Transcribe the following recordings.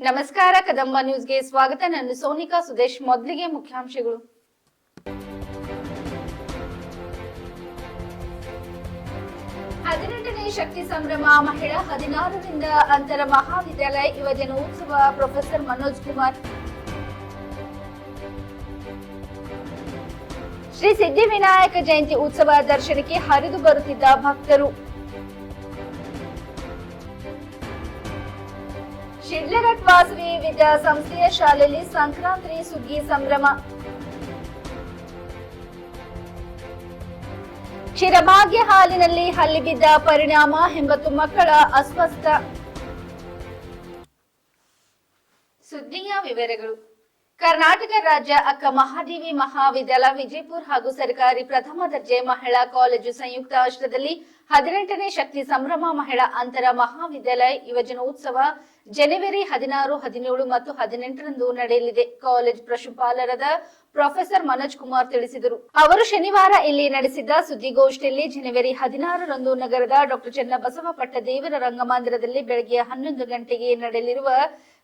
ನಮಸ್ಕಾರ, ಕದಂಬ ನ್ಯೂಸ್ಗೆ ಸ್ವಾಗತ. ನಾನು ಸೋನಿಕಾ ಸುದೇಶ್. ಮೊದಲಿಗೆ ಮುಖ್ಯಾಂಶಗಳು. ಹದಿನೆಂಟನೇ ಶಕ್ತಿ ಸಂಭ್ರಮ ಮಹಿಳಾ 16ರಿಂದ ಅಂತರ ಮಹಾವಿದ್ಯಾಲಯ ಯುವಜನೋತ್ಸವ. ಪ್ರೊಫೆಸರ್ ಮನೋಜ್ ಕುಮಾರ್. ಶ್ರೀ ಸಿದ್ಧಿವಿನಾಯಕ ಜಯಂತಿ ಉತ್ಸವ ದರ್ಶನಕ್ಕೆ ಹರಿದು ಬರುತ್ತಿದ್ದ ಭಕ್ತರು. ಶಿಡ್ಲಘಟ್ಟ ವಾಸವಿ ವಿದ್ಯಾಸಂಸ್ಥೆಯ ಶಾಲೆಯಲ್ಲಿ ಸಂಕ್ರಾಂತಿ ಸುಗ್ಗಿ ಸಂಭ್ರಮ. ಕ್ಷೀರಭಾಗ್ಯ ಹಾಲಿನಲ್ಲಿ ಹಲ್ಲಿ ಬಿದ್ದ ಪರಿಣಾಮ 80 ಮಕ್ಕಳ ಅಸ್ವಸ್ಥ. ಸುದ್ದಿಯ ವಿವರಗಳು. ಕರ್ನಾಟಕ ರಾಜ್ಯ ಅಕ್ಕ ಮಹಾದೇವಿ ಮಹಾವಿದ್ಯಾಲಯ ವಿಜಯಪುರ ಹಾಗೂ ಸರ್ಕಾರಿ ಪ್ರಥಮ ದರ್ಜೆ ಮಹಿಳಾ ಕಾಲೇಜು ಸಂಯುಕ್ತ ಆಶ್ರಯದಲ್ಲಿ 18ನೇ ಶಕ್ತಿ ಸಂಭ್ರಮ ಮಹಿಳಾ ಅಂತರ ಮಹಾವಿದ್ಯಾಲಯ ಯುವಜನೋತ್ಸವ ಜನವರಿ 16, 17 ಮತ್ತು 18ರಂದು ನಡೆಯಲಿದೆ. ಕಾಲೇಜ್ ಪ್ರಾಂಶುಪಾಲರಾದ ಪ್ರೊಫೆಸರ್ ಮನೋಜ್ ಕುಮಾರ್ ತಿಳಿಸಿದರು. ಅವರು ಶನಿವಾರ ಇಲ್ಲಿ ನಡೆಸಿದ್ದ ಸುದ್ದಿಗೋಷ್ಠಿಯಲ್ಲಿ ಜನವರಿ 16ರಂದು ನಗರದ ಡಾಕ್ಟರ್ ಚನ್ನಬಸವ ಪಟ್ಟದೇವರ ರಂಗಮಂದಿರದಲ್ಲಿ ಬೆಳಗ್ಗೆ 11 ಗಂಟೆಗೆ ನಡೆಯಲಿರುವ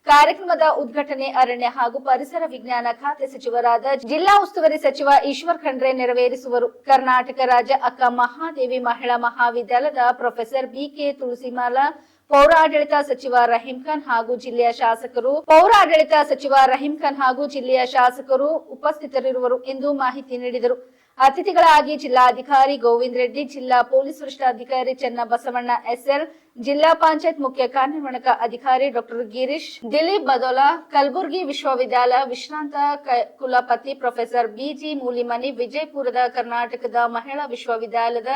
ಕಾರ್ಯಕ್ರಮದ ಉದ್ಘಾಟನೆ ಅರಣ್ಯ ಹಾಗೂ ಪರಿಸರ ವಿಜ್ಞಾನ ಖಾತೆ ಸಚಿವರಾದ ಜಿಲ್ಲಾ ಉಸ್ತುವಾರಿ ಸಚಿವ ಈಶ್ವರ್ ಖಂಡ್ರೆ ನೆರವೇರಿಸುವರು. ಕರ್ನಾಟಕ ರಾಜ್ಯ ಅಕ್ಕ ಮಹಾದೇವಿ ಮಹಿಳಾ ಮಹಾವಿದ್ಯಾಲಯದ ಪ್ರೊಫೆಸರ್ ಬಿಕೆ ತುಳಸಿಮಾಲಾ, ಪೌರಾಡಳಿತ ಸಚಿವ ರಹೀಂ ಖಾನ್ ಹಾಗೂ ಜಿಲ್ಲೆಯ ಶಾಸಕರು ಉಪಸ್ಥಿತರಿರುವರು ಎಂದು ಮಾಹಿತಿ ನೀಡಿದರು. ಅತಿಥಿಗಳಾಗಿ ಜಿಲ್ಲಾಧಿಕಾರಿ ಗೋವಿಂದ ರೆಡ್ಡಿ, ಜಿಲ್ಲಾ ಪೊಲೀಸ್ ವರಿಷ್ಠಾಧಿಕಾರಿ ಚನ್ನಬಸವಣ್ಣ ಎಸ್ಎಲ್, ಜಿಲ್ಲಾ ಪಂಚಾಯತ್ ಮುಖ್ಯ ಕಾರ್ಯನಿರ್ವಹಣಾ ಅಧಿಕಾರಿ ಡಾಕ್ಟರ್ ಗಿರೀಶ್, ದಿಲೀಪ್ ಬದೋಲಾ, ಕಲಬುರಗಿ ವಿಶ್ವವಿದ್ಯಾಲಯ ವಿಶ್ರಾಂತ ಕುಲಪತಿ ಪ್ರೊಫೆಸರ್ ಬಿಜಿ ಮೂಲಿಮನಿ, ವಿಜಯಪುರದ ಕರ್ನಾಟಕದ ಮಹಿಳಾ ವಿಶ್ವವಿದ್ಯಾಲಯದ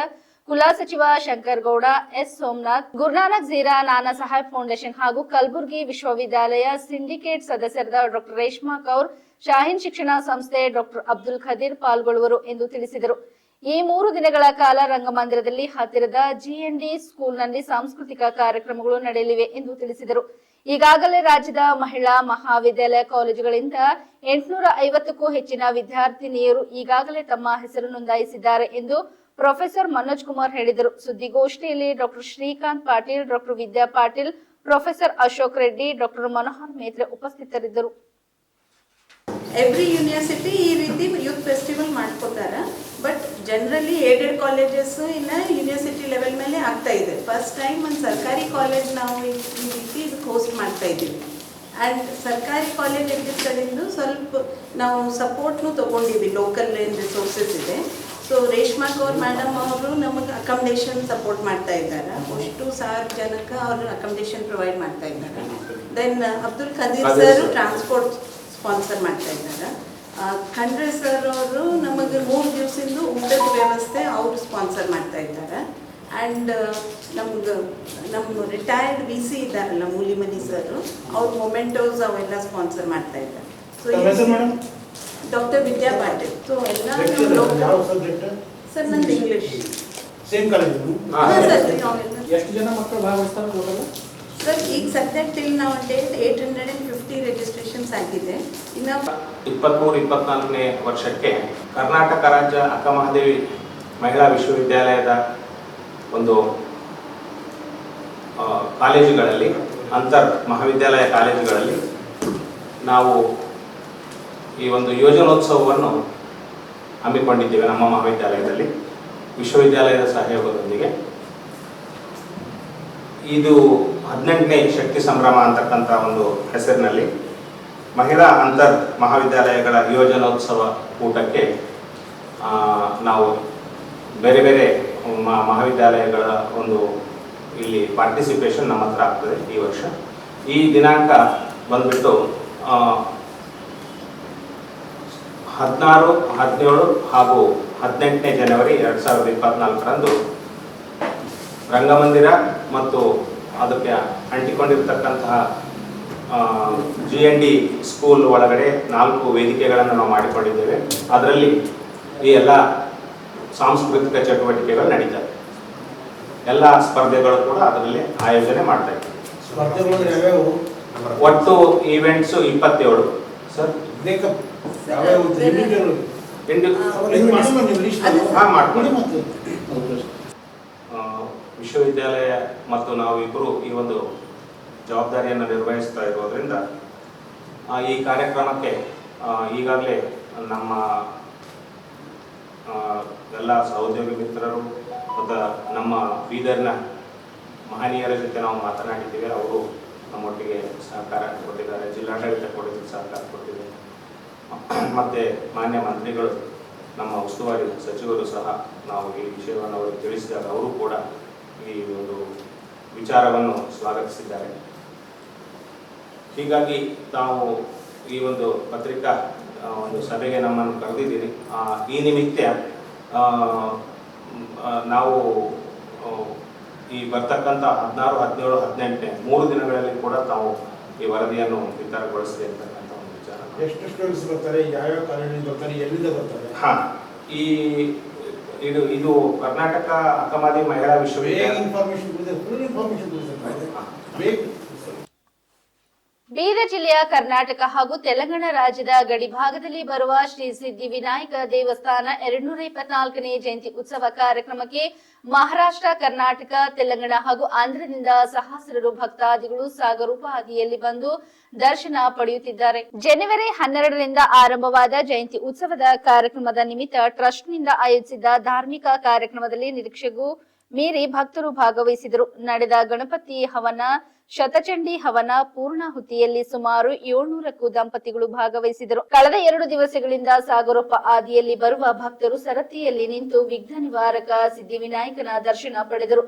ಕುಲಸಚಿವ ಶಂಕರ್ ಗೌಡ, ಎಸ್ ಸೋಮನಾಥ್, ಗುರುನಾನಕ್ ಝೀರಾ ನಾನಾ ಸಾಹೇಬ್ ಫೌಂಡೇಶನ್ ಹಾಗೂ ಕಲಬುರಗಿ ವಿಶ್ವವಿದ್ಯಾಲಯ ಸಿಂಡಿಕೇಟ್ ಸದಸ್ಯರಾದ ಡಾಕ್ಟರ್ ರೇಷ್ಮಾ ಕೌರ್, ಶಾಹೀನ್ ಶಿಕ್ಷಣ ಸಂಸ್ಥೆ ಡಾಕ್ಟರ್ ಅಬ್ದುಲ್ ಖದೀರ್ ಪಾಲ್ಗೊಳ್ಳುವರು ಎಂದು ತಿಳಿಸಿದರು. ಈ 3 ದಿನಗಳ ಕಾಲ ರಂಗಮಂದಿರದಲ್ಲಿ ಹತ್ತಿರದ ಜಿಎನ್ಡಿ ಸ್ಕೂಲ್ನಲ್ಲಿ ಸಾಂಸ್ಕೃತಿಕ ಕಾರ್ಯಕ್ರಮಗಳು ನಡೆಯಲಿವೆ ಎಂದು ತಿಳಿಸಿದರು. ಈಗಾಗಲೇ ರಾಜ್ಯದ ಮಹಿಳಾ ಮಹಾವಿದ್ಯಾಲಯ ಕಾಲೇಜುಗಳಿಂದ 850ಕ್ಕೂ ಹೆಚ್ಚಿನ ವಿದ್ಯಾರ್ಥಿನಿಯರು ಈಗಾಗಲೇ ತಮ್ಮ ಹೆಸರು ನೋಂದಾಯಿಸಿದ್ದಾರೆ ಎಂದು ಪ್ರೊಫೆಸರ್ ಮನೋಜ್ ಕುಮಾರ್ ಹೇಳಿದರು. ಸುದ್ದಿಗೋಷ್ಠಿಯಲ್ಲಿ ಡಾಕ್ಟರ್ ಶ್ರೀಕಾಂತ್ ಪಾಟೀಲ್, ಡಾಕ್ಟರ್ ವಿದ್ಯಾ ಪಾಟೀಲ್, ಪ್ರೊಫೆಸರ್ ಅಶೋಕ್ ರೆಡ್ಡಿ, ಡಾಕ್ಟರ್ ಮನೋಹರ್ ಮೇತ್ರೆ ಉಪಸ್ಥಿತರಿದ್ದರು. ಎವ್ರಿ ಯೂನಿವರ್ಸಿಟಿ ಈ ರೀತಿ ಯೂತ್ ಫೆಸ್ಟಿವಲ್ ಮಾಡ್ಕೋತಾರೆ. ಬಟ್ ಜನರಲಿ ಏಡೆಡ್ ಕಾಲೇಜಸ್ ಇನ್ನ ಯೂನಿವರ್ಸಿಟಿ ಲೆವೆಲ್ ಮೇಲೆ ಆಗ್ತಾ ಇದೆ. ಫಸ್ಟ್ ಟೈಮ್ ಒಂದು ಸರ್ಕಾರಿ ಕಾಲೇಜ್ ನಾವು ಈ ರೀತಿ ಹೋಸ್ಟ್ ಮಾಡ್ತಾ ಇದ್ದೀವಿ. ಆ್ಯಂಡ್ ಸರ್ಕಾರಿ ಕಾಲೇಜ್ ಎಕ್ಸಿಸ್ಟೆಂದು ಸ್ವಲ್ಪ ನಾವು ಸಪೋರ್ಟ್ನು ತೊಗೊಂಡಿದ್ವಿ. ಲೋಕಲ್ ಏನು ರಿಸೋರ್ಸಸ್ ಇದೆ. ಸೊ ರೇಷ್ಮಾ ಕೌರ್ ಮೇಡಮ್ ಅವರು ನಮಗೆ ಅಕಾಮಡೇಷನ್ ಸಪೋರ್ಟ್ ಮಾಡ್ತಾ ಇದ್ದಾರೆ. ಅಷ್ಟು 1000 ಜನಕ್ಕೆ ಅವರು ಅಕಾಮಡೇಷನ್ ಪ್ರೊವೈಡ್ ಮಾಡ್ತಾ ಇದ್ದಾರೆ. Then Abdul Khadeer sir transport sponsor ಮಾಡ್ತಾ ಇದ್ದಾರೆ. ಖಂಡ್ರೆ ಸರ್ ಅವರು ನಮಗೆ 3 ದಿವಸದಿಂದ ಊಟದ ವ್ಯವಸ್ಥೆ ಅವರು ಸ್ಪಾನ್ಸರ್ ಮಾಡ್ತಾ ಇದ್ದಾರೆ. ಆ್ಯಂಡ್ ನಮ್ಮ ರಿಟೈರ್ಡ್ VC ಇದ್ದಾರಲ್ಲ ಮೂಲಿಮನಿ ಸರ್, ಅವ್ರ ಮೊಮೆಂಟೋಸ್ ಅವೆಲ್ಲ ಸ್ಪಾನ್ಸರ್ ಮಾಡ್ತಾ ಇದ್ದಾರೆ. ಸೊ ಡಾಕ್ಟರ್ ವಿದ್ಯಾ ಪಾಟೀಲ್. ಸೊ ಎಲ್ಲ ಸರ್ ನಂದು ಇಂಗ್ಲಿಷ್. ಎಷ್ಟು ಜನ ಮಕ್ಕಳು ಭಾಗವಹಿಸ್ತಾರೆ ಸರ್? ಈಗ ಸದ್ಯ ಟಿಲ್ ನಾವು 850 ರಿಜಿಸ್ಟ್ರೇಷನ್ಸ್ ಆಗಿದೆ. ಇನ್ನು 23-24ನೇ ವರ್ಷಕ್ಕೆ ಕರ್ನಾಟಕ ರಾಜ್ಯ ಅಕ್ಕ ಮಹಾದೇವಿ ಮಹಿಳಾ ವಿಶ್ವವಿದ್ಯಾಲಯದ ಒಂದು ಕಾಲೇಜುಗಳಲ್ಲಿ, ಅಂತರ್ ಮಹಾವಿದ್ಯಾಲಯ ಕಾಲೇಜುಗಳಲ್ಲಿ ನಾವು ಈ ಒಂದು ಯೋಜನೋತ್ಸವವನ್ನು ಹಮ್ಮಿಕೊಂಡಿದ್ದೇವೆ. ನಮ್ಮ ಮಹಾವಿದ್ಯಾಲಯದಲ್ಲಿ ವಿಶ್ವವಿದ್ಯಾಲಯದ ಸಹಯೋಗದೊಂದಿಗೆ ಇದು 18ನೇ ಶಕ್ತಿ ಸಂಭ್ರಮ ಅಂತಕ್ಕಂಥ ಒಂದು ಹೆಸರಿನಲ್ಲಿ ಮಹಿಳಾ ಅಂತರ್ ಮಹಾವಿದ್ಯಾಲಯಗಳ ಯೋಜನೋತ್ಸವ ಕೂಟಕ್ಕೆ ನಾವು ಬೇರೆ ಬೇರೆ ಮಹಾವಿದ್ಯಾಲಯಗಳ ಒಂದು ಇಲ್ಲಿ ಪಾರ್ಟಿಸಿಪೇಷನ್ ನಮ್ಮ ಹತ್ರ ಆಗ್ತದೆ ಈ ವರ್ಷ. ಈ ದಿನಾಂಕ ಬಂದ್ಬಿಟ್ಟು 16, 17 ಹಾಗೂ 18ನೇ ಜನವರಿ 2024ರಂದು ರಂಗಮಂದಿರ ಮತ್ತು ಅದಕ್ಕೆ ಅಂಟಿಕೊಂಡಿರ್ತಕ್ಕಂತಹ GND ಸ್ಕೂಲ್ ಒಳಗಡೆ 4 ವೇದಿಕೆಗಳನ್ನು ನಾವು ಮಾಡಿಕೊಂಡಿದ್ದೇವೆ. ಅದರಲ್ಲಿ ಈ ಎಲ್ಲ ಸಾಂಸ್ಕೃತಿಕ ಚಟುವಟಿಕೆಗಳು ನಡೀತವೆ. ಎಲ್ಲ ಸ್ಪರ್ಧೆಗಳು ಕೂಡ ಅದರಲ್ಲಿ ಆಯೋಜನೆ ಮಾಡ್ತಾ ಇದ್ದೀವಿ. ಒಟ್ಟು ಈವೆಂಟ್ಸ್ 27 ಸರ್. ವಿಶ್ವವಿದ್ಯಾಲಯ ಮತ್ತು ನಾವು ಇಬ್ಬರು ಈ ಒಂದು ಜವಾಬ್ದಾರಿಯನ್ನು ನಿರ್ವಹಿಸ್ತಾ ಇರೋದ್ರಿಂದ ಈ ಕಾರ್ಯಕ್ರಮಕ್ಕೆ ಈಗಾಗಲೇ ನಮ್ಮ ಎಲ್ಲ ಸಹೋದ್ಯೋಗಿ ಮಿತ್ರರು ಮತ್ತು ನಮ್ಮ ಬೀದರ್ನ ಮಹನೀಯರ ಜೊತೆ ನಾವು ಮಾತನಾಡಿದ್ದೇವೆ. ಅವರು ನಮ್ಮೊಟ್ಟಿಗೆ ಸಹಕಾರ ಕೊಟ್ಟಿದ್ದಾರೆ, ಜಿಲ್ಲಾಡಳಿತ ಕೊಟ್ಟಿದ್ದು ಸಹಕಾರ ಕೊಟ್ಟಿದೆ, ಮತ್ತು ಮಾನ್ಯ ಮಂತ್ರಿಗಳು ನಮ್ಮ ಉಸ್ತುವಾರಿ ಸಚಿವರು ಸಹ ನಾವು ಈ ವಿಷಯವನ್ನು ಅವರಿಗೆ ತಿಳಿಸಿದಾಗ ಅವರು ಕೂಡ ಈ ಒಂದು ವಿಚಾರವನ್ನು ಸ್ವಾಗತಿಸಿದ್ದಾರೆ. ಹೀಗಾಗಿ ತಾವು ಈ ಒಂದು ಪತ್ರಿಕಾ ಒಂದು ಸಭೆಗೆ ನಮ್ಮನ್ನು ಕರೆದಿದ್ದೀರಿ. ಈ ನಿಮಿತ್ತ ನಾವು ಈ ಬರ್ತಕ್ಕಂಥ 16, 17, 18 3 ದಿನಗಳಲ್ಲಿ ಕೂಡ ತಾವು ಈ ವರದಿಯನ್ನು ವಿತರಣೆಗೊಳಿಸಿದೆ ಅಂತಕ್ಕಂಥ ಒಂದು ವಿಚಾರ. ಎಷ್ಟು ಸ್ಟೂಡೆಂಟ್ಸ್ ಬರ್ತಾರೆ, ಯಾವ್ಯಾವ ಕಾಲೇಜಿಂದ ಬರ್ತಾರೆ, ಎಲ್ಲಿಂದ ಬರ್ತಾರೆ? ಇದು ಕರ್ನಾಟಕ ಅಕ್ಕಮಹಾದೇವಿ ಮಹಿಳಾ ವಿಶ್ವವಿದ್ಯಾಲಯ ಬೀದರ್ ಜಿಲ್ಲೆಯ ಕರ್ನಾಟಕ ಹಾಗೂ ತೆಲಂಗಾಣ ರಾಜ್ಯದ ಗಡಿ ಭಾಗದಲ್ಲಿ ಬರುವ ಶ್ರೀ ಸಿದ್ಧಿ ವಿನಾಯಕ ದೇವಸ್ಥಾನ 224ನೇ ಜಯಂತಿ ಉತ್ಸವ ಕಾರ್ಯಕ್ರಮಕ್ಕೆ ಮಹಾರಾಷ್ಟ್ರ, ಕರ್ನಾಟಕ, ತೆಲಂಗಾಣ ಹಾಗೂ ಆಂಧ್ರದಿಂದ ಸಹಸ್ರಾರು ಭಕ್ತಾದಿಗಳು ಸಾಗರೋಪಾದಿಯಲ್ಲಿ ಬಂದು ದರ್ಶನ ಪಡೆಯುತ್ತಿದ್ದಾರೆ. ಜನವರಿ 12ರಿಂದ ಆರಂಭವಾದ ಜಯಂತಿ ಉತ್ಸವದ ಕಾರ್ಯಕ್ರಮದ ನಿಮಿತ್ತ ಟ್ರಸ್ಟ್ನಿಂದ ಆಯೋಜಿಸಿದ್ದ ಧಾರ್ಮಿಕ ಕಾರ್ಯಕ್ರಮದಲ್ಲಿ ನಿರೀಕ್ಷೆಗೂ ಮೀರಿ ಭಕ್ತರು ಭಾಗವಹಿಸಿದರು. ನಡೆದ ಗಣಪತಿ ಹವನ, ಶತಚಂಡಿ ಹವನ, ಪೂರ್ಣಾಹುತಿಯಲ್ಲಿ ಸುಮಾರು 700ಕ್ಕೂ ದಂಪತಿಗಳು ಭಾಗವಹಿಸಿದರು. ಕಳೆದ 2 ದಿವಸಗಳಿಂದ ಸಾಗರೋಪಾದಿಯಲ್ಲಿ ಬರುವ ಭಕ್ತರು ಸರತಿಯಲ್ಲಿ ನಿಂತು ವಿಘ್ನ ನಿವಾರಕ ಸಿದ್ಧಿವಿನಾಯಕನ ದರ್ಶನ ಪಡೆದರು.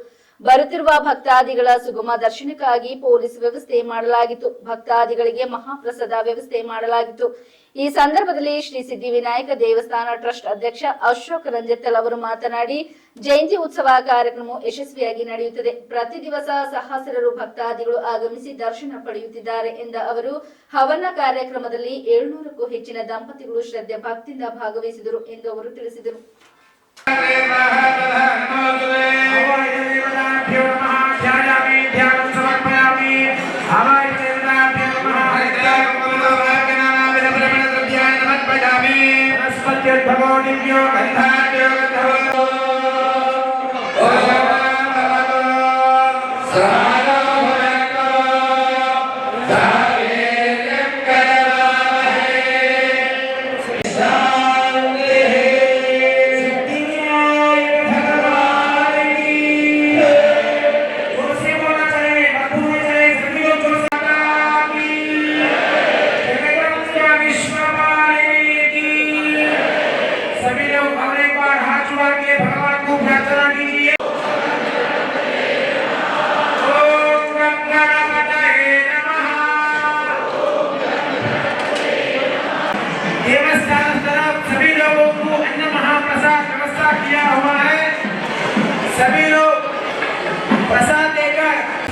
ಬರುತ್ತಿರುವ ಭಕ್ತಾದಿಗಳ ಸುಗಮ ದರ್ಶನಕ್ಕಾಗಿ ಪೊಲೀಸ್ ವ್ಯವಸ್ಥೆ ಮಾಡಲಾಗಿತ್ತು. ಭಕ್ತಾದಿಗಳಿಗೆ ಮಹಾಪ್ರಸಾದ ವ್ಯವಸ್ಥೆ ಮಾಡಲಾಗಿತ್ತು. ಈ ಸಂದರ್ಭದಲ್ಲಿ ಶ್ರೀ ಸಿದ್ಧಿವಿನಾಯಕ ದೇವಸ್ಥಾನ ಟ್ರಸ್ಟ್ ಅಧ್ಯಕ್ಷ ಅಶೋಕ್ ರಂಜತ್ತಲ್ ಅವರು ಮಾತನಾಡಿ, ಜಯಂತಿ ಉತ್ಸವ ಕಾರ್ಯಕ್ರಮ ಯಶಸ್ವಿಯಾಗಿ ನಡೆಯುತ್ತದೆ. ಪ್ರತಿ ದಿವಸ ಸಹಸ್ರಾರು ಭಕ್ತಾದಿಗಳು ಆಗಮಿಸಿ ದರ್ಶನ ಪಡೆಯುತ್ತಿದ್ದಾರೆ ಎಂದ ಅವರು, ಹವನ ಕಾರ್ಯಕ್ರಮದಲ್ಲಿ 700ಕ್ಕೂ ಹೆಚ್ಚಿನ ದಂಪತಿಗಳು ಶ್ರದ್ಧೆ ಭಕ್ತಿಯಿಂದ ಭಾಗವಹಿಸಿದರು ಎಂದು ಅವರು ತಿಳಿಸಿದರು.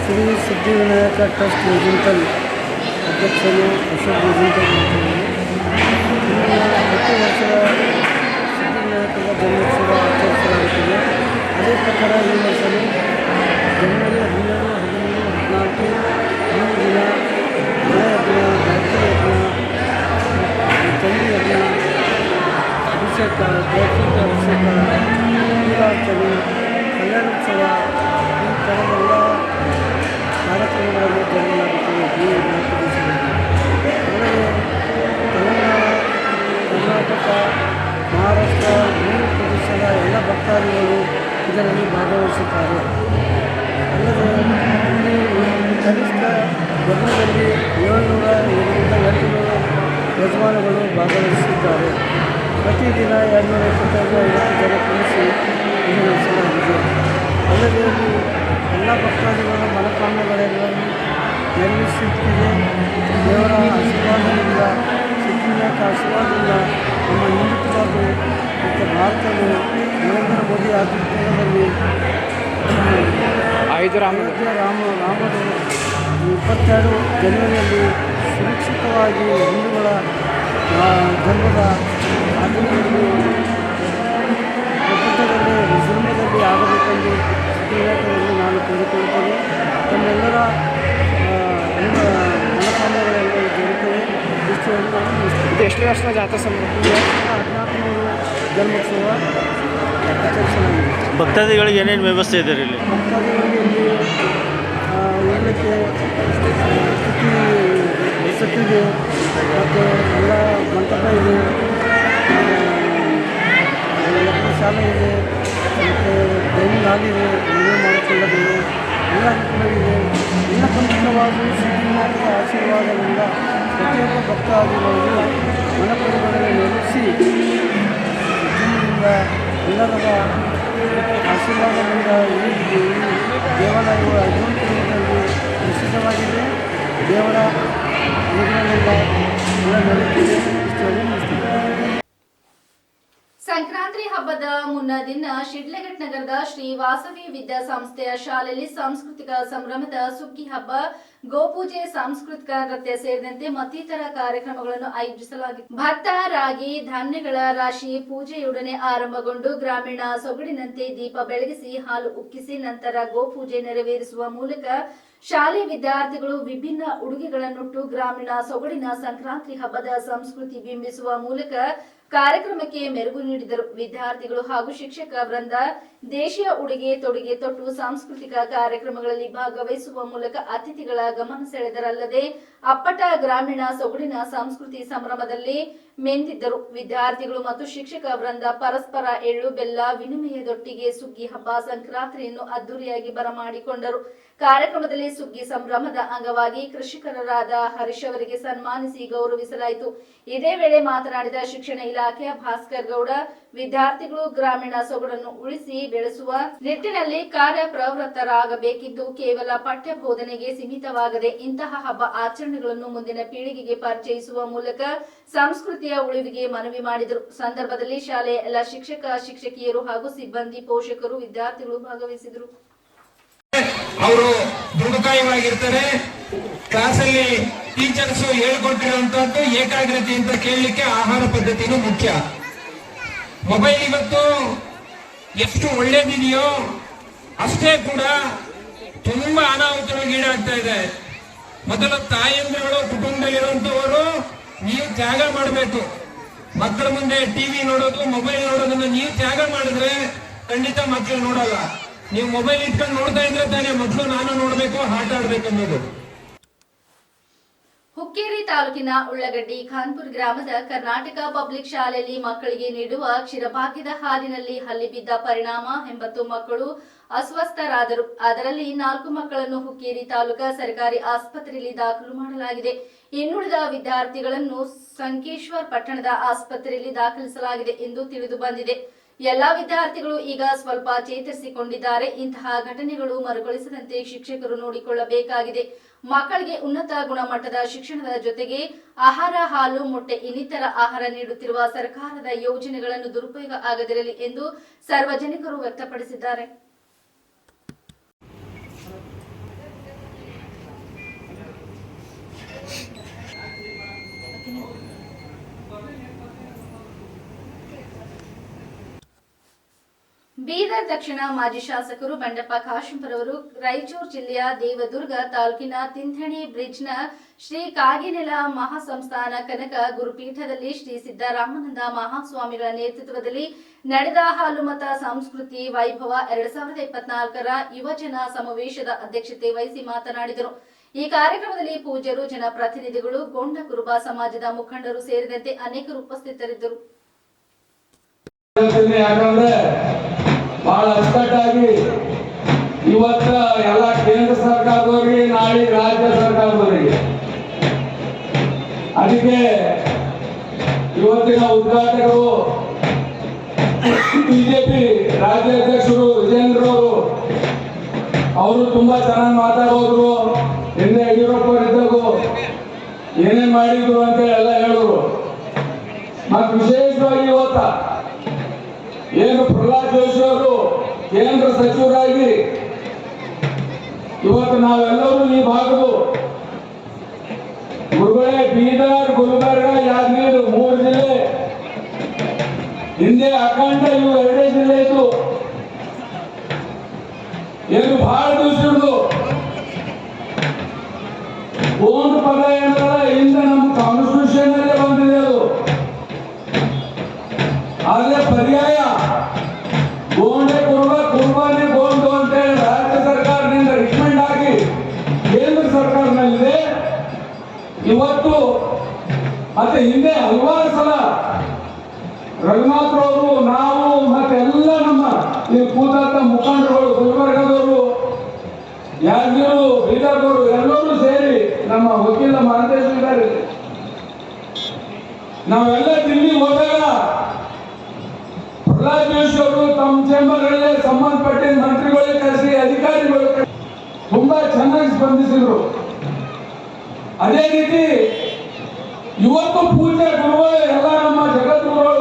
ಶ್ರೀ ಸಿದ್ಧಿವಿನಾಯಕ ಟ್ರಸ್ಟ್ ರೇಜಿಂಟಲ್ ಅಧ್ಯಕ್ಷರು ಅಶೋಕ್ ರೇಜಿಂಟಲ್ ಪ್ರತಿ ವರ್ಷದ ಸಿದ್ಧಿವಿನಾಯಕನ ಜನ್ಮೋತ್ಸವ ಆಚರಿಸಲಾಗುತ್ತದೆ. ಅದೇ ಪ್ರಕಾರ ಈ ವರ್ಷವೂ ಜನವರಿ 12, 13, 14 3 ದಿನ ಮಳೆ ಯಜ್ಞ, ಗಾಯತ್ರಿ ಯಜ್ಞ, ಚಂಡಿ ಯಜ್ಞ, ಅಭಿಷೇಕ, ದೈಹಿಕ ಅಭಿಷೇಕ, ಪೂಜಾರ್ಚನೆ, ಕಲ್ಯಾಣೋತ್ಸವ ಈ ಥರದೆಲ್ಲ ಕಾರ್ಯಕ್ರಮಗಳನ್ನು ಜರುಗಲಾಗುತ್ತದೆ. ಈ ಪ್ರದೇಶದಲ್ಲಿ ಅಲ್ಲದೆ ತೆಲಂಗಾಣ, ಕರ್ನಾಟಕ, ಮಹಾರಾಷ್ಟ್ರ 3 ಪ್ರದೇಶದ ಎಲ್ಲ ಭಕ್ತಾದಿಗಳು ಇದರಲ್ಲಿ ಭಾಗವಹಿಸುತ್ತಾರೆ. ಅಲ್ಲದೆ ಇಲ್ಲಿ ಕನಿಷ್ಠ ಲಗ್ನದಲ್ಲಿ 700 ಯಜಮಾನಗಳು ಭಾಗವಹಿಸಿದ್ದಾರೆ. ಪ್ರತಿದಿನ 225 ಜನ ಕುಳಿಸಿ ಇದು ನಡೆಸಲಾಗಿದೆ. ಅಲ್ಲದೆ ಇಲ್ಲಿ ಎಲ್ಲ ಭಕ್ತಾದಿಗಳ ಮನೋಕಾಮನೆಗಳೆಲ್ಲವೂ ನೆರವೇರಿಸುತ್ತಿದೆ. ದೇವರ ಆಶೀರ್ವಾದದಿಂದ, ಸಿದ್ಧಿವಿನಾಯಕ ಆಶೀರ್ವಾದದಿಂದ ನಮ್ಮ ಹಿಂದುತ್ವದ ಮತ್ತು ಭಾರತದ ನರೇಂದ್ರ ಮೋದಿ ಆಡಳಿತದಲ್ಲಿ ಅಯೋಧ್ಯೆ ರಾಮರು 22 ಜನವರಿಯಲ್ಲಿ ಸುರಕ್ಷಿತವಾಗಿ ಹಿಂದೂಗಳ ಧರ್ಮದ ಆಚರಣೆಯಲ್ಲಿ ಒಕ್ಕೂಟದಲ್ಲಿ ವಿಜೃಂಭಣೆಯಲ್ಲಿ ಆಗಬೇಕೆಂದು ಸಿದ್ಧಿವಿನಾಯಕರಲ್ಲಿ ನಾನು ಕೋರಿಕೊಳ್ಳುತ್ತೇನೆ. ತಮ್ಮೆಲ್ಲರ ಮನೋಕಾಮನೆಗಳೆಲ್ಲ ದೊರೆಯುತ್ತವೆ. ಇಷ್ಟು ಎಷ್ಟು ವರ್ಷದ ಜಾತ್ರಾ ಸಂಭ್ರಮ 1400 ಜನ್ಮೋತ್ಸವ ಆಚರಿಸಲಾಗಿದೆ. ಭಕ್ತಾದಿಗಳಿಗೆ ಏನೇನು ವ್ಯವಸ್ಥೆ ಇದೆ ಇಲ್ಲಿ? ಭಕ್ತಾದಿಗಳಿಗೆ ಇಲ್ಲಿ ಇರಲಿಕ್ಕೆ ವಸತಿ ಇದೆ ಮತ್ತು ಎಲ್ಲ ಮಂಟಪ ಇದೆ, ಎಲ್ಲ ಶಾಲೆ ಇದೆ ಮತ್ತು ಡೈನಿಂಗ್ ಹಾಲ್ ಇದೆ, ಮದುವೆ ಮಾಡಿಕೊಳ್ಳಬಹುದು, ಎಲ್ಲ ಅನುಕೂಲವಿದೆ. ಎಲ್ಲ ಸಂಪೂರ್ಣವಾಗಿ ಶ್ರೀನಿವಾಸನ ಆಶೀರ್ವಾದದಿಂದ ಪ್ರತಿಯೊಬ್ಬ ಭಕ್ತಾದಿಗಳು ಮನಪರಿಗಳನ್ನು ನೆಲೆಸಿ ಜೀವನದಿಂದ ಎಲ್ಲರ ಆಶೀರ್ವಾದದಿಂದ ಈ ದೇವಾಲಯವು 15 ಕಿಲೋಮೀಟರ್ಗೆ ಪ್ರಸಿದ್ಧವಾಗಿದೆ. ದೇವರ ಅನುಗ್ರಹದಿಂದ ಎಲ್ಲ ನಡೆಯುತ್ತಿದೆ. ಇಷ್ಟರಲ್ಲಿ ಮುಗಿಸ್ತೀನಿ. ಸಂಕ್ರಾಂತಿ ಹಬ್ಬದ ಮುನ್ನ ದಿನ ಶಿಡ್ಲಘಟ್ಟ ನಗರದ ಶ್ರೀ ವಾಸವಿ ವಿದ್ಯಾಸಂಸ್ಥೆಯ ಶಾಲೆಯಲ್ಲಿ ಸಾಂಸ್ಕೃತಿಕ ಸಂಭ್ರಮದ ಸುಗ್ಗಿ ಹಬ್ಬ, ಗೋಪೂಜೆ, ಸಾಂಸ್ಕೃತಿಕ ನೃತ್ಯ ಸೇರಿದಂತೆ ಮತ್ತಿತರ ಕಾರ್ಯಕ್ರಮಗಳನ್ನು ಆಯೋಜಿಸಲಾಗಿತ್ತು. ಭತ್ತ, ರಾಗಿ, ಧಾನ್ಯಗಳ ರಾಶಿ ಪೂಜೆಯೊಡನೆ ಆರಂಭಗೊಂಡು ಗ್ರಾಮೀಣ ಸೊಗಡಿನಂತೆ ದೀಪ ಬೆಳಗಿಸಿ ಹಾಲು ಉಕ್ಕಿಸಿ ನಂತರ ಗೋಪೂಜೆ ನೆರವೇರಿಸುವ ಮೂಲಕ ಶಾಲೆ ವಿದ್ಯಾರ್ಥಿಗಳು ವಿಭಿನ್ನ ಉಡುಗೆಗಳನ್ನುಟ್ಟು ಗ್ರಾಮೀಣ ಸೊಗಡಿನ ಸಂಕ್ರಾಂತಿ ಹಬ್ಬದ ಸಂಸ್ಕೃತಿ ಬಿಂಬಿಸುವ ಮೂಲಕ ಕಾರ್ಯಕ್ರಮಕ್ಕೆ ಮೆರುಗು ನೀಡಿದರು. ವಿದ್ಯಾರ್ಥಿಗಳು ಹಾಗೂ ಶಿಕ್ಷಕ ವೃಂದ ದೇಶೀಯ ಉಡುಗೆ ತೊಡುಗೆ ತೊಟ್ಟು ಸಾಂಸ್ಕೃತಿಕ ಕಾರ್ಯಕ್ರಮಗಳಲ್ಲಿ ಭಾಗವಹಿಸುವ ಮೂಲಕ ಅತಿಥಿಗಳ ಗಮನ ಸೆಳೆದರಲ್ಲದೆ ಅಪ್ಪಟ ಗ್ರಾಮೀಣ ಸೊಗಡಿನ ಸಂಸ್ಕೃತಿ ಸಂಭ್ರಮದಲ್ಲಿ ಮೆಂದಿದ್ದರು. ವಿದ್ಯಾರ್ಥಿಗಳು ಮತ್ತು ಶಿಕ್ಷಕ ವೃಂದ ಪರಸ್ಪರ ಎಳ್ಳು ಬೆಲ್ಲ ವಿನಿಮಯದೊಟ್ಟಿಗೆ ಸುಗ್ಗಿ ಹಬ್ಬ ಸಂಕ್ರಾಂತಿಯನ್ನು ಅದ್ದೂರಿಯಾಗಿ ಬರಮಾಡಿಕೊಂಡರು. ಕಾರ್ಯಕ್ರಮದಲ್ಲಿ ಸುಗ್ಗಿ ಸಂಭ್ರಮದ ಅಂಗವಾಗಿ ಕೃಷಿಕರಾದ ಹರೀಶ್ ಅವರಿಗೆ ಸನ್ಮಾನಿಸಿ ಗೌರವಿಸಲಾಯಿತು. ಇದೇ ವೇಳೆ ಮಾತನಾಡಿದ ಶಿಕ್ಷಣ ಇಲಾಖೆಯ ಭಾಸ್ಕರ್ ಗೌಡ, ವಿದ್ಯಾರ್ಥಿಗಳು ಗ್ರಾಮೀಣ ಸೊಗಡನ್ನು ಉಳಿಸಿ ಬೆಳೆಸುವ ನಿಟ್ಟಿನಲ್ಲಿ ಕಾರ್ಯಪ್ರವೃತ್ತರಾಗಬೇಕಿದ್ದು ಕೇವಲ ಪಠ್ಯ ಬೋಧನೆಗೆ ಸೀಮಿತವಾಗದೆ ಇಂತಹ ಹಬ್ಬ ಆಚರಣೆಗಳನ್ನು ಮುಂದಿನ ಪೀಳಿಗೆಗೆ ಪರಿಚಯಿಸುವ ಮೂಲಕ ಸಂಸ್ಕೃತಿಯ ಉಳಿವಿಗೆ ಮನವಿ ಮಾಡಿದರು. ಸಂದರ್ಭದಲ್ಲಿ ಶಾಲೆಯ ಎಲ್ಲ ಶಿಕ್ಷಕ ಶಿಕ್ಷಕಿಯರು ಹಾಗೂ ಸಿಬ್ಬಂದಿ, ಪೋಷಕರು, ವಿದ್ಯಾರ್ಥಿಗಳು ಭಾಗವಹಿಸಿದರು. ಅವರು ದುಡುಕಾಯವಾಗಿರ್ತಾರೆ. ಕ್ಲಾಸಲ್ಲಿ ಟೀಚರ್ಸ್ ಹೇಳ್ಕೊಟ್ಟಿರುವಂತದ್ದು ಏಕಾಗ್ರತೆ ಅಂತ ಕೇಳಲಿಕ್ಕೆ ಆಹಾರ ಪದ್ಧತಿನೂ ಮುಖ್ಯ. ಮೊಬೈಲ್ ಇವತ್ತು ಎಷ್ಟು ಒಳ್ಳೇದಿದೆಯೋ ಅಷ್ಟೇ ಕೂಡ ತುಂಬಾ ಅನಾಹುತಗಳಿಗೆ ಈಡಾಗ್ತಾ ಇದೆ. ಮೊದಲು ತಾಯಂದಿರುಗಳು ಕುಟುಂಬದಲ್ಲಿರುವಂತವರು ನೀವು ತ್ಯಾಗ ಮಾಡಬೇಕು. ಮಕ್ಕಳ ಮುಂದೆ ಟಿವಿ ನೋಡೋದು, ಮೊಬೈಲ್ ನೋಡೋದನ್ನ ನೀವು ತ್ಯಾಗ ಮಾಡಿದ್ರೆ ಖಂಡಿತ ಮಕ್ಕಳು ನೋಡಲ್ಲ. ನೀವು ಮೊಬೈಲ್ ಇಟ್ಕೊಂಡು ನೋಡ್ತಾ ಇದ್ರೆ ತಾನೇ ಮಕ್ಕಳು ನಾನು ನೋಡ್ಬೇಕು, ಆಟ ಆಡ್ಬೇಕು ಅನ್ನೋದು. ಹುಕ್ಕೇರಿ ತಾಲೂಕಿನ ಉಳ್ಳಗಡ್ಡಿ ಖಾನ್ಪುರ್ ಗ್ರಾಮದ ಕರ್ನಾಟಕ ಪಬ್ಲಿಕ್ ಶಾಲೆಯಲ್ಲಿ ಮಕ್ಕಳಿಗೆ ನೀಡುವ ಕ್ಷೀರಭಾಗ್ಯದ ಹಾಲಿನಲ್ಲಿ ಹಲ್ಲಿ ಬಿದ್ದ ಪರಿಣಾಮ 80 ಮಕ್ಕಳು ಅಸ್ವಸ್ಥರಾದರು. ಅದರಲ್ಲಿ 4 ಮಕ್ಕಳನ್ನು ಹುಕ್ಕೇರಿ ತಾಲೂಕಾ ಸರ್ಕಾರಿ ಆಸ್ಪತ್ರೆಯಲ್ಲಿ ದಾಖಲು ಮಾಡಲಾಗಿದೆ. ಇನ್ನುಳಿದ ವಿದ್ಯಾರ್ಥಿಗಳನ್ನು ಸಂಕೇಶ್ವರ್ ಪಟ್ಟಣದ ಆಸ್ಪತ್ರೆಯಲ್ಲಿ ದಾಖಲಿಸಲಾಗಿದೆ ಎಂದು ತಿಳಿದು ಬಂದಿದೆ. ಎಲ್ಲಾ ವಿದ್ಯಾರ್ಥಿಗಳು ಈಗ ಸ್ವಲ್ಪ ಚೇತರಿಸಿಕೊಂಡಿದ್ದಾರೆ. ಇಂತಹ ಘಟನೆಗಳು ಮರುಕಳಿಸದಂತೆ ಶಿಕ್ಷಕರು ನೋಡಿಕೊಳ್ಳಬೇಕಾಗಿದೆ. ಮಕ್ಕಳಿಗೆ ಉನ್ನತ ಗುಣಮಟ್ಟದ ಶಿಕ್ಷಣದ ಜೊತೆಗೆ ಆಹಾರ, ಹಾಲು, ಮೊಟ್ಟೆ ಇನ್ನಿತರ ಆಹಾರ ನೀಡುತ್ತಿರುವ ಸರ್ಕಾರದ ಯೋಜನೆಗಳನ್ನು ದುರುಪಯೋಗ ಆಗದಿರಲಿ ಎಂದು ಸಾರ್ವಜನಿಕರು ವ್ಯಕ್ತಪಡಿಸಿದ್ದಾರೆ. ಬೀದರ್ ದಕ್ಷಿಣ ಮಾಜಿ ಶಾಸಕರು ಬಂಡೆಪ್ಪ ಕಾಶೆಂಪುರ್ ಅವರು ರಾಯಚೂರು ಜಿಲ್ಲೆಯ ದೇವದುರ್ಗ ತಾಲೂಕಿನ ತಿಂಥಣಿ ಬ್ರಿಡ್ಜ್ನ ಶ್ರೀ ಕಾಗಿನೆಲ ಮಹಾಸಂಸ್ಥಾನ ಕನಕ ಗುರುಪೀಠದಲ್ಲಿ ಶ್ರೀ ಸಿದ್ದರಾಮಾನಂದ ಮಹಾಸ್ವಾಮಿಗಳ ನೇತೃತ್ವದಲ್ಲಿ ನಡೆದ ಹಾಲುಮತ ಸಂಸ್ಕೃತಿ ವೈಭವ 2024ರ ಯುವಜನ ಸಮಾವೇಶದ ಅಧ್ಯಕ್ಷತೆ ವಹಿಸಿ ಮಾತನಾಡಿದರು. ಈ ಕಾರ್ಯಕ್ರಮದಲ್ಲಿ ಪೂಜ್ಯರು, ಜನಪ್ರತಿನಿಧಿಗಳು, ಗೊಂಡ ಕುರುಬ ಸಮಾಜದ ಮುಖಂಡರು ಸೇರಿದಂತೆ ಅನೇಕರು ಉಪಸ್ಥಿತರಿದ್ದರು. ಯಾಕಂದ್ರೆ ಬಹಳ ಅಚ್ಚುಕಟ್ಟಾಗಿ ಇವತ್ತ ಎಲ್ಲ ಕೇಂದ್ರ ಸರ್ಕಾರದವರಿಗೆ, ನಾಳೆ ರಾಜ್ಯ ಸರ್ಕಾರದವರಿಗೆ, ಅದಕ್ಕೆ ಇವತ್ತಿನ ಉದ್ಘಾಟಕರು ಬಿಜೆಪಿ ರಾಜ್ಯಾಧ್ಯಕ್ಷರು ವಿಜೇಂದ್ರವರು ಅವರು ತುಂಬಾ ಚೆನ್ನಾಗಿ ಮಾತಾಡೋದ್ರು. ಹಿಂದೆ ಯಡಿಯೂರಪ್ಪರಿದ್ದಾಗೂ ಏನೇನ್ ಮಾಡಿದ್ರು ಅಂತ ಎಲ್ಲ ಹೇಳಿದ್ರು. ಮತ್ತು ವಿಶೇಷವಾಗಿ ಇವತ್ತ ಏನು ಪ್ರಹ್ಲಾದ್ ಜೋಶಿ ಅವರು ಕೇಂದ್ರ ಸಚಿವರಾಗಿ ಇವತ್ತು ನಾವೆಲ್ಲರೂ ಈ ಭಾಗದ ಗುರುಗಳೇ, ಬೀದರ್, ಗುಲ್ಬರ್ಗ, ಯಾದಗಿರಿ 3 ಜಿಲ್ಲೆ, ಹಿಂದೆ ಅಖಂಡ ಇವು 2 ಜಿಲ್ಲೆ ಇತ್ತು. ಏನು ಬಹಳ ದಿವಸ ಹಿಡಿದು ಗೋಂಡ್ ಪದ ಏನಲ್ಲ ಹಿಂದೆ ನಮ್ಮ ಕಾನ್ಸ್ಟಿಟ್ಯೂಷನ್ ಅಲ್ಲೇ ಬಂದಿದೆ. ಅದು ಆದ್ರೆ ಪರ್ಯಾಯ ಗೋಂಡೆ ಕುರುಬ, ಕುರುಬಾನೆ ಗೋಂಡು ಅಂತ ಹೇಳಿ ರಾಜ್ಯ ಸರ್ಕಾರದಿಂದ ರಿಕಮೆಂಡ್ ಆಗಿ ಕೇಂದ್ರ ಸರ್ಕಾರದಲ್ಲಿದೆ. ಇವತ್ತು ರಘುನಾಥ್ರವರು, ನಾವು ಮತ್ತೆಲ್ಲ ನಮ್ಮ ಈ ಕೂದಂತ ಮುಖಂಡರುಗಳು, ಗುಲ್ಬರ್ಗದವರು, ಯಾದಗಿರು, ಬೀದರ್ದವರು ಎಲ್ಲರೂ ಸೇರಿ ನಮ್ಮ ವಕೀಲ ಮಹಂತೇಶ್ ಇದ್ದಾರೆ. ನಾವೆಲ್ಲ ದಿಲ್ಲಿಗೆ ಹೋದಾಗ ಪ್ರಹ್ಲಾದ್ ಜೋಶಿ ಅವರು ತಮ್ಮ ಚೇಂಬರ್ಗಳಲ್ಲೇ ಸಂಬಂಧಪಟ್ಟ ಮಂತ್ರಿಗಳೇ ಕರೆಸಿ, ಅಧಿಕಾರಿಗಳು ತುಂಬಾ ಚೆನ್ನಾಗಿ ಸ್ಪಂದಿಸಿದ್ರು. ಅದೇ ರೀತಿ ಇವತ್ತು ಪೂಜ್ಯ ಗುರುಗಳು ಎಲ್ಲ ನಮ್ಮ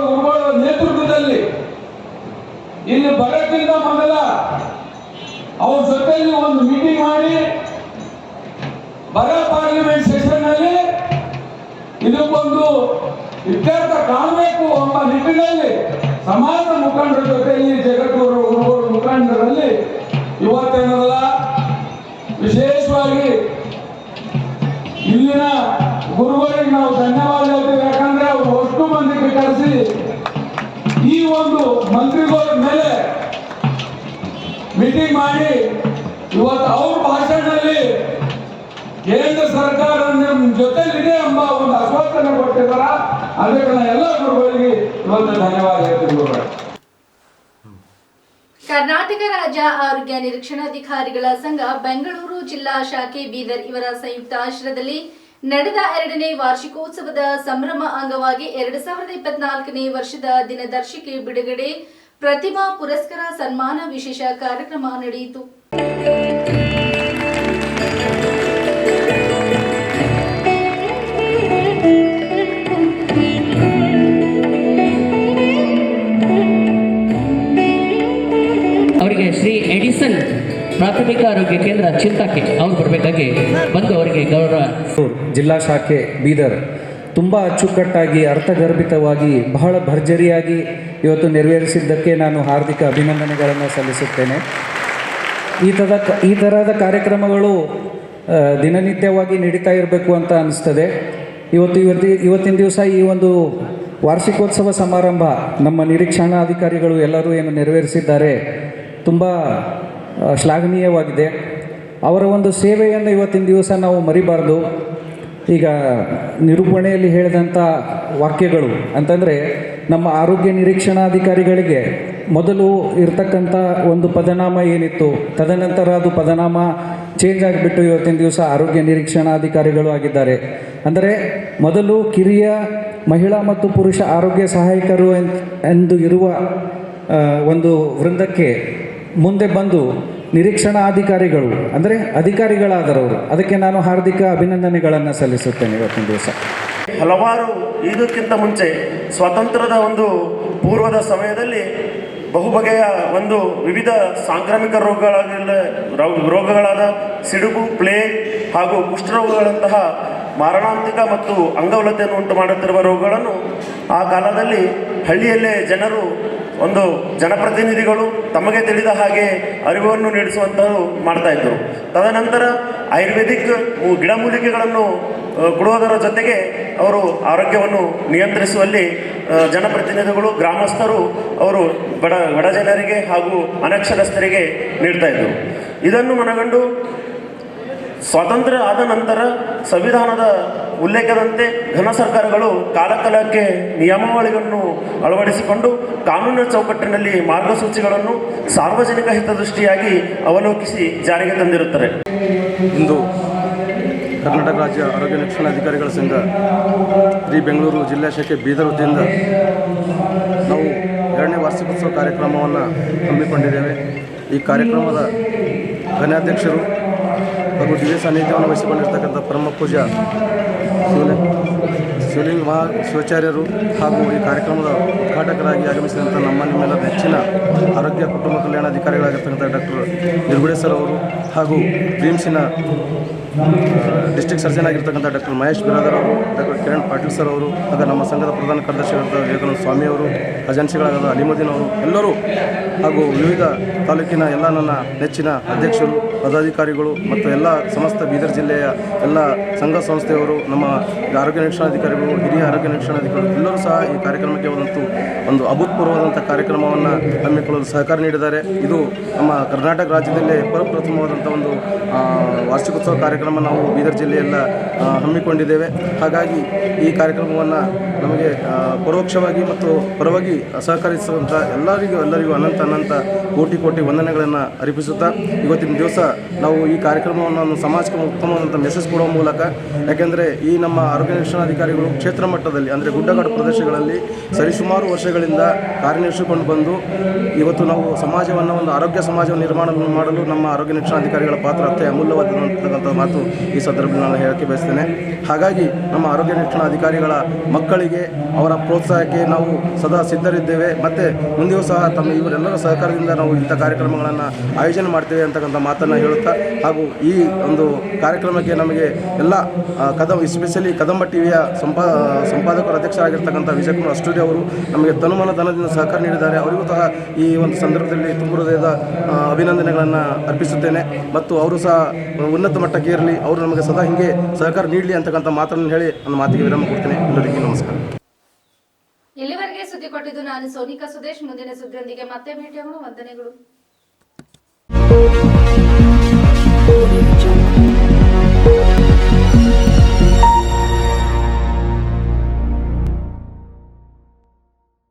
ಗುರುಗಳ ನೇತೃತ್ವದಲ್ಲಿ ಇಲ್ಲಿ ಬರೋಕ್ಕಿಂತ ಮೊದಲ ಅವ್ರ ಜೊತೆಯಲ್ಲಿ ಒಂದು ಮೀಟಿಂಗ್ ಮಾಡಿ ಬರ ಪಾರ್ಲಿಮೆಂಟ್ ಸೆಷನ್ ನಲ್ಲಿ ಇದಕ್ಕೊಂದು ಇತ್ಯರ್ಥ ಕಾಣಬೇಕು ಎಂಬ ನಿಟ್ಟಿನಲ್ಲಿ ಸಮಾಜ ಮುಖಂಡರ ಜೊತೆಯಲ್ಲಿ ಜಗದ್ಗುರು ಗುರುಗಳ ಮುಖಂಡರಲ್ಲಿ ಇವತ್ತೇನಲ್ಲ ವಿಶೇಷವಾಗಿ ಇಲ್ಲಿನ ಗುರುಗಳಿಗೆ ನಾವು ಧನ್ಯವಾದ ಹೇಳ್ತೀವಿ. ಯಾಕಂದ್ರೆ ಅವರು ಅಷ್ಟು ಮಂದಿಗೆ ಕರೆಸಿ ಈ ಒಂದು ಮಂತ್ರಿಗಳ ಮೇಲೆ ಮೀಟಿಂಗ್ ಮಾಡಿ ಇವತ್ತು ಅವ್ರ ಭಾಷಣದಲ್ಲಿ ಕೇಂದ್ರ ಸರ್ಕಾರ ನಿಮ್ಮ ಜೊತೆಲಿದೆ ಎಂಬ ಒಂದು ಆಶ್ವಾಸನೆ ಕೊಟ್ಟಿದ್ದಾರ. ಅದಕ್ಕೆ ನಾನು ಎಲ್ಲ ಗುರುಗಳಿಗೆ ಇವತ್ತು ಧನ್ಯವಾದ ಹೇಳ್ತೀನಿ ಗುರುಗಳೇ. ಕರ್ನಾಟಕ ರಾಜ್ಯ ಆರೋಗ್ಯ ನಿರೀಕ್ಷಣಾಧಿಕಾರಿಗಳ ಸಂಘ ಬೆಂಗಳೂರು ಜಿಲ್ಲಾ ಶಾಖೆ ಬೀದರ್ ಇವರ ಸಂಯುಕ್ತ ಆಶ್ರಯದಲ್ಲಿ ನಡೆದ 2ನೇ ವಾರ್ಷಿಕೋತ್ಸವದ ಸಂಭ್ರಮ ಅಂಗವಾಗಿ 2024ನೇ ವರ್ಷದ ದಿನದರ್ಶಿಕೆ ಬಿಡುಗಡೆ, ಪ್ರತಿಭಾ ಪುರಸ್ಕಾರ ಸನ್ಮಾನ ವಿಶೇಷ ಕಾರ್ಯಕ್ರಮ ನಡೆಯಿತು. ಅವರಿಗೆ ಶ್ರೀ ಎಡಿಸನ್ ಪ್ರಾಥಮಿಕ ಆರೋಗ್ಯ ಕೇಂದ್ರ ಚಿಂತಕ್ಕೆ ಅವ್ರು ಬರಬೇಕಾಗಿ ಬಂದು ಅವರಿಗೆ ಗೌರವ. ಜಿಲ್ಲಾ ಶಾಖೆ ಬೀದರ್ ತುಂಬ ಅಚ್ಚುಕಟ್ಟಾಗಿ ಅರ್ಥಗರ್ಭಿತವಾಗಿ ಬಹಳ ಭರ್ಜರಿಯಾಗಿ ಇವತ್ತು ನೆರವೇರಿಸಿದ್ದಕ್ಕೆ ನಾನು ಹಾರ್ದಿಕ ಅಭಿನಂದನೆಗಳನ್ನು ಸಲ್ಲಿಸುತ್ತೇನೆ. ಈ ಥರದ ಕಾರ್ಯಕ್ರಮಗಳು ದಿನನಿತ್ಯವಾಗಿ ನಡೀತಾ ಇರಬೇಕು ಅಂತ ಅನಿಸ್ತದೆ. ಇವತ್ತಿನ ದಿವಸ ಈ ಒಂದು ವಾರ್ಷಿಕೋತ್ಸವ ಸಮಾರಂಭ ನಮ್ಮ ನಿರೀಕ್ಷಣಾಧಿಕಾರಿಗಳು ಎಲ್ಲರೂ ಏನು ನೆರವೇರಿಸಿದ್ದಾರೆ ತುಂಬ ಶ್ಲಾಘನೀಯವಾಗಿದೆ. ಅವರ ಒಂದು ಸೇವೆಯನ್ನು ಇವತ್ತಿನ ದಿವಸ ನಾವು ಮರಿಬಾರ್ದು. ಈಗ ನಿರೂಪಣೆಯಲ್ಲಿ ಹೇಳಿದಂಥ ವಾಕ್ಯಗಳು ಅಂತಂದರೆ ನಮ್ಮ ಆರೋಗ್ಯ ನಿರೀಕ್ಷಣಾಧಿಕಾರಿಗಳಿಗೆ ಮೊದಲು ಇರ್ತಕ್ಕಂಥ ಒಂದು ಪದನಾಮ ಏನಿತ್ತು, ತದನಂತರ ಅದು ಪದನಾಮ ಚೇಂಜ್ ಆಗಿಬಿಟ್ಟು ಇವತ್ತಿನ ದಿವಸ ಆರೋಗ್ಯ ನಿರೀಕ್ಷಣಾಧಿಕಾರಿಗಳು ಆಗಿದ್ದಾರೆ. ಅಂದರೆ ಮೊದಲು ಕಿರಿಯ ಮಹಿಳಾ ಮತ್ತು ಪುರುಷ ಆರೋಗ್ಯ ಸಹಾಯಕರು ಎಂದು ಇರುವ ಒಂದು ವೃಂದಕ್ಕೆ ಮುಂದೆ ಬಂದು ನಿರೀಕ್ಷಣಾಧಿಕಾರಿಗಳು ಅಂದರೆ ಅಧಿಕಾರಿಗಳಾದರವರು, ಅದಕ್ಕೆ ನಾನು ಹಾರ್ದಿಕ ಅಭಿನಂದನೆಗಳನ್ನು ಸಲ್ಲಿಸುತ್ತೇನೆ. ಇವತ್ತಿನ ದಿವಸ ಹಲವಾರು ಇದಕ್ಕಿಂತ ಮುಂಚೆ ಸ್ವಾತಂತ್ರ್ಯದ ಒಂದು ಪೂರ್ವದ ಸಮಯದಲ್ಲಿ ಬಹುಬಗೆಯ ಒಂದು ವಿವಿಧ ಸಾಂಕ್ರಾಮಿಕ ರೋಗಗಳಾದ ಸಿಡುಬು, ಪ್ಲೇಗ್ ಹಾಗೂ ಕುಷ್ಠರೋಗಗಳಂತಹ ಮಾರಣಾಂತಿಕ ಮತ್ತು ಅಂಗವಲತೆಯನ್ನು ಉಂಟು ಮಾಡುತ್ತಿರುವ ರೋಗಗಳನ್ನು ಆ ಕಾಲದಲ್ಲಿ ಹಳ್ಳಿಯಲ್ಲೇ ಜನರು ಒಂದು ಜನಪ್ರತಿನಿಧಿಗಳು ತಮಗೆ ತಿಳಿದ ಹಾಗೆ ಅರಿವನ್ನು ನೀಡಿಸುವಂಥದ್ದು ಮಾಡ್ತಾಯಿದ್ದರು. ತದನಂತರ ಆಯುರ್ವೇದಿಕ್ ಗಿಡಮೂಲಿಕೆಗಳನ್ನು ಕೊಡುವುದರ ಜೊತೆಗೆ ಅವರು ಆರೋಗ್ಯವನ್ನು ನಿಯಂತ್ರಿಸುವಲ್ಲಿ ಜನಪ್ರತಿನಿಧಿಗಳು, ಗ್ರಾಮಸ್ಥರು ಅವರು ಬಡ ಜನರಿಗೆ ಹಾಗೂ ಅನಕ್ಷರಸ್ಥರಿಗೆ ನೀಡ್ತಾಯಿದ್ದರು. ಇದನ್ನು ಮನಗಂಡು ಸ್ವಾತಂತ್ರ್ಯ ಆದ ನಂತರ ಸಂವಿಧಾನದ ಉಲ್ಲೇಖದಂತೆ ಘನ ಸರ್ಕಾರಗಳು ಕಾಲಕಾಲಕ್ಕೆ ನಿಯಮಾವಳಿಗಳನ್ನು ಅಳವಡಿಸಿಕೊಂಡು ಕಾನೂನಿನ ಚೌಕಟ್ಟಿನಲ್ಲಿ ಮಾರ್ಗಸೂಚಿಗಳನ್ನು ಸಾರ್ವಜನಿಕ ಹಿತದೃಷ್ಟಿಯಾಗಿ ಅವಲೋಕಿಸಿ ಜಾರಿಗೆ ತಂದಿರುತ್ತಾರೆ. ಇಂದು ಕರ್ನಾಟಕ ರಾಜ್ಯ ಆರೋಗ್ಯ ನಿರೀಕ್ಷಣಾಧಿಕಾರಿಗಳ ಸಂಘ ಶ್ರೀ ಬೆಂಗಳೂರು ಜಿಲ್ಲಾ ಶಾಖೆ ಬೀದರ್ ವತಿಯಿಂದ ನಾವು 2ನೇ ವಾರ್ಷಿಕೋತ್ಸವ ಕಾರ್ಯಕ್ರಮವನ್ನು ಹಮ್ಮಿಕೊಂಡಿದ್ದೇವೆ. ಈ ಕಾರ್ಯಕ್ರಮದ ಘನಾಧ್ಯಕ್ಷರು ಹಾಗೂ ದಿವ್ಯ ಸಾನ್ನಿಧ್ಯವನ್ನು ವಹಿಸಿಕೊಂಡಿರ್ತಕ್ಕಂಥ ಪರಮ ಪೂಜ್ಯ ಶಿವಲಿಂಗ ಶಿವಾಚಾರ್ಯರು ಹಾಗೂ ಈ ಕಾರ್ಯಕ್ರಮದ ಉದ್ಘಾಟಕರಾಗಿ ಆಗಮಿಸಿದಂಥ ನಿಮ್ಮೆಲ್ಲರ ನೆಚ್ಚಿನ ಆರೋಗ್ಯ ಕುಟುಂಬ ಕಲ್ಯಾಣಾಧಿಕಾರಿಗಳಾಗಿರ್ತಕ್ಕಂಥ ಡಾಕ್ಟರ್ ನಿರ್ಗುಡೆ ಸರ್ ಅವರು ಹಾಗೂ ಭೀಮ್ಸಿನ ಡಿಸ್ಟ್ರಿಕ್ಟ್ ಸರ್ಜನ್ ಆಗಿರ್ತಕ್ಕಂಥ ಡಾಕ್ಟರ್ ಮಹೇಶ್ ಬಿರಾದರ್ ಅವರು, ಡಾಕ್ಟರ್ ಕಿರಣ್ ಪಾಟೀಲ್ ಸರ್ ಅವರು, ಹಾಗೂ ನಮ್ಮ ಸಂಘದ ಪ್ರಧಾನ ಕಾರ್ಯದರ್ಶಿಗಳಾದ ವಿವೇಕಾನಂದ ಸ್ವಾಮಿ ಅವರು, ಏಜೆನ್ಸಿಗಳಾದ ಅಲಿಮುದ್ದೀನ್ ಅವರು ಎಲ್ಲರೂ, ಹಾಗೂ ವಿವಿಧ ತಾಲೂಕಿನ ಎಲ್ಲ ನನ್ನ ನೆಚ್ಚಿನ ಅಧ್ಯಕ್ಷರು, ಪದಾಧಿಕಾರಿಗಳು ಮತ್ತು ಎಲ್ಲ ಸಮಸ್ತ ಬೀದರ್ ಜಿಲ್ಲೆಯ ಎಲ್ಲ ಸಂಘ ಸಂಸ್ಥೆಯವರು, ನಮ್ಮ ಆರೋಗ್ಯ ನಿರೀಕ್ಷಣಾಧಿಕಾರಿಗಳು, ಹಿರಿಯ ಆರೋಗ್ಯ ನಿರೀಕ್ಷಣಾಧಿಕಾರಿಗಳು ಎಲ್ಲರೂ ಸಹ ಈ ಕಾರ್ಯಕ್ರಮಕ್ಕೆ ಒಂದು ಅಭೂತಪೂರ್ವವಾದಂಥ ಕಾರ್ಯಕ್ರಮವನ್ನು ಹಮ್ಮಿಕೊಳ್ಳಲು ಸಹಕಾರ ನೀಡಿದ್ದಾರೆ. ಇದು ನಮ್ಮ ಕರ್ನಾಟಕ ರಾಜ್ಯದಲ್ಲೇ ಪ್ರಪ್ರಥಮವಾದಂಥ ಒಂದು ವಾರ್ಷಿಕೋತ್ಸವ ಕಾರ್ಯಕ್ರಮ ಕಾರ್ಯಕ್ರಮ ನಾವು ಬೀದರ್ ಜಿಲ್ಲೆಯೆಲ್ಲ ಹಮ್ಮಿಕೊಂಡಿದ್ದೇವೆ. ಹಾಗಾಗಿ ಈ ಕಾರ್ಯಕ್ರಮವನ್ನು ನಮಗೆ ಪರೋಕ್ಷವಾಗಿ ಮತ್ತು ಪರವಾಗಿ ಸಹಕರಿಸುವಂಥ ಎಲ್ಲರಿಗೂ ಅನಂತ ಕೋಟಿ ವಂದನೆಗಳನ್ನು ಅರ್ಪಿಸುತ್ತಾ ಇವತ್ತಿನ ದಿವಸ ನಾವು ಈ ಕಾರ್ಯಕ್ರಮವನ್ನು ಸಮಾಜಕ್ಕೆ ಉತ್ತಮವಾದಂಥ ಮೆಸೇಜ್ ಕೊಡುವ ಮೂಲಕ, ಯಾಕೆಂದರೆ ಈ ನಮ್ಮ ಆರೋಗ್ಯ ರಕ್ಷಣಾಧಿಕಾರಿಗಳು ಕ್ಷೇತ್ರ ಮಟ್ಟದಲ್ಲಿ ಅಂದರೆ ಗುಡ್ಡಗಾಡು ಪ್ರದೇಶಗಳಲ್ಲಿ ಸರಿಸುಮಾರು ವರ್ಷಗಳಿಂದ ಕಾರ್ಯನಿರ್ವಹಿಸಿಕೊಂಡು ಬಂದು ಇವತ್ತು ನಾವು ಸಮಾಜವನ್ನು ಒಂದು ಆರೋಗ್ಯ ಸಮಾಜವನ್ನು ನಿರ್ಮಾಣ ಮಾಡಲು ನಮ್ಮ ಆರೋಗ್ಯ ರಕ್ಷಣಾಧಿಕಾರಿಗಳ ಪಾತ್ರ ಅಮೂಲ್ಯವಾದಂಥ ಮಾತು ಈ ಸಂದರ್ಭದಲ್ಲಿ ನಾನು ಹೇಳಕ್ಕೆ ಬಯಸ್ತೇನೆ. ಹಾಗಾಗಿ ನಮ್ಮ ಆರೋಗ್ಯ ರಕ್ಷಣಾಧಿಕಾರಿಗಳ ಮಕ್ಕಳಿಗೆ ಅವರ ಪ್ರೋತ್ಸಾಹಕ್ಕೆ ನಾವು ಸದಾ ಸಿದ್ಧರಿದ್ದೇವೆ ಮತ್ತು ಮುಂದೆಯೂ ಸಹ ಇವರೆಲ್ಲರ ಸಹಕಾರದಿಂದ ನಾವು ಇಂಥ ಕಾರ್ಯಕ್ರಮಗಳನ್ನು ಆಯೋಜನೆ ಮಾಡ್ತೇವೆ ಅಂತಕ್ಕಂಥ ಮಾತನ್ನು ಹೇಳುತ್ತಾ, ಹಾಗೂ ಈ ಒಂದು ಕಾರ್ಯಕ್ರಮಕ್ಕೆ ನಮಗೆ ಎಲ್ಲ ಎಸ್ಪೆಷಲಿ ಕದಂಬ ಟಿವಿಯ ಸಂಪಾದಕರು ಅಧ್ಯಕ್ಷರಾಗಿರ್ತಕ್ಕಂಥ ವಿಜಯಕುಮಾರ್ ಅಷ್ಟೂರಿ ಅವರು ನಮಗೆ ತನುಮನ ಧನದಿಂದ ಸಹಕಾರ ನೀಡಿದ್ದಾರೆ. ಅವರಿಗೂ ಸಹ ಈ ಒಂದು ಸಂದರ್ಭದಲ್ಲಿ ತುಂಬ ಹೃದಯದ ಅಭಿನಂದನೆಗಳನ್ನು ಅರ್ಪಿಸುತ್ತೇನೆ. ಮತ್ತು ಅವರು ಸಹ ಉನ್ನತ ಮಟ್ಟಕ್ಕೆ ಇರಲಿ, ಅವರು ನಮಗೆ ಸದಾ ಹೀಗೆ ಸಹಕಾರ ನೀಡಲಿ ಅಂತಕ್ಕಂಥ ಮಾತನ್ನು ಹೇಳಿ ನನ್ನ ಮಾತಿಗೆ ವಿರಾಮ ಕೊಡ್ತೇನೆ. ಎಲ್ಲರಿಗೂ ನಮಸ್ಕಾರ. ಇಲ್ಲಿವರೆಗೆ ಸುದ್ದಿ ಕೊಟ್ಟಿದ್ದು ನಾನು ಸೋನಿಕಾ ಸುದೇಶ್. ಮುಂದಿನ ಸುದ್ದಿಯೊಂದಿಗೆ ಮತ್ತೆ ಭೇಟಿಯಾಗೋಣ. ವಂದನೆಗಳು.